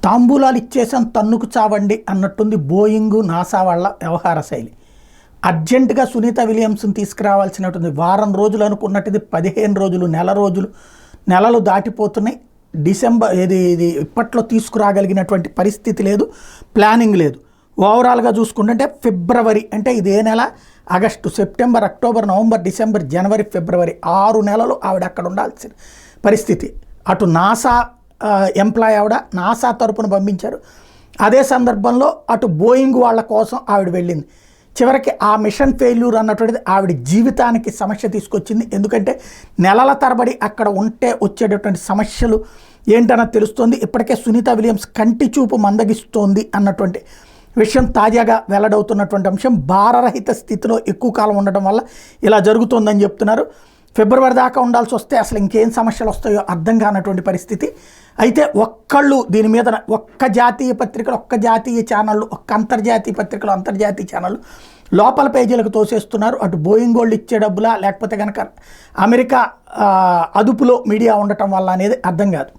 తాంబూలాలు ఇచ్చేసాం తన్నుకు చావండి అన్నట్టుంది బోయింగ్ నాసా వాళ్ళ వ్యవహార శైలి. అర్జెంటుగా సునీత విలియమ్స్ని తీసుకురావాల్సినటువంటి వారం రోజులు అనుకున్నట్టుది 15 రోజులు, నెలలు దాటిపోతున్నాయి. డిసెంబర్ ఇది ఇప్పట్లో తీసుకురాగలిగినటువంటి పరిస్థితి లేదు, ప్లానింగ్ లేదు. ఓవరాల్గా చూసుకుంటే ఫిబ్రవరి అంటే ఇదే నెల, August, September, October, November, December, జనవరి, ఫిబ్రవరి 6 నెలలు ఆవిడ అక్కడ ఉండాల్సిన పరిస్థితి. అటు నాసా ఎంప్లాయ్ ఆవిడ, నాసా తరపున పంపించారు. అదే సందర్భంలో అటు బోయింగ్ వాళ్ళ కోసం ఆవిడ వెళ్ళింది. చివరికి ఆ మిషన్ ఫెయిల్యూర్ అన్నటువంటిది ఆవిడ జీవితానికి సమస్య తీసుకొచ్చింది. ఎందుకంటే నెలల తరబడి అక్కడ ఉంటే వచ్చేటటువంటి సమస్యలు ఏంటన్నది తెలుస్తోంది. ఇప్పటికే సునీత విలియమ్స్ కంటి చూపు మందగిస్తోంది అన్నటువంటి విషయం తాజాగా వెల్లడవుతున్నటువంటి అంశం. భారరహిత స్థితిలో ఎక్కువ కాలం ఉండడం వల్ల ఇలా జరుగుతోందని చెప్తున్నారు. ఫిబ్రవరి దాకా ఉండాల్సి వస్తే అసలు ఇంకేం సమస్యలు వస్తాయో అర్థం కానటువంటి పరిస్థితి. అయితే ఒక్కళ్ళు దీని మీద ఒక్క జాతీయ పత్రికలు, ఒక్క జాతీయ ఛానళ్ళు, ఒక్క అంతర్జాతీయ పత్రికలు, అంతర్జాతీయ ఛానళ్ళు లోపల పేజీలకు తోసేస్తున్నారు. అటు బోయింగ్ వాళ్ళు ఇచ్చే డబ్బులా లేకపోతే కనుక అమెరికా అదుపులో మీడియా ఉండటం వల్ల అనేది అర్థం కాదు.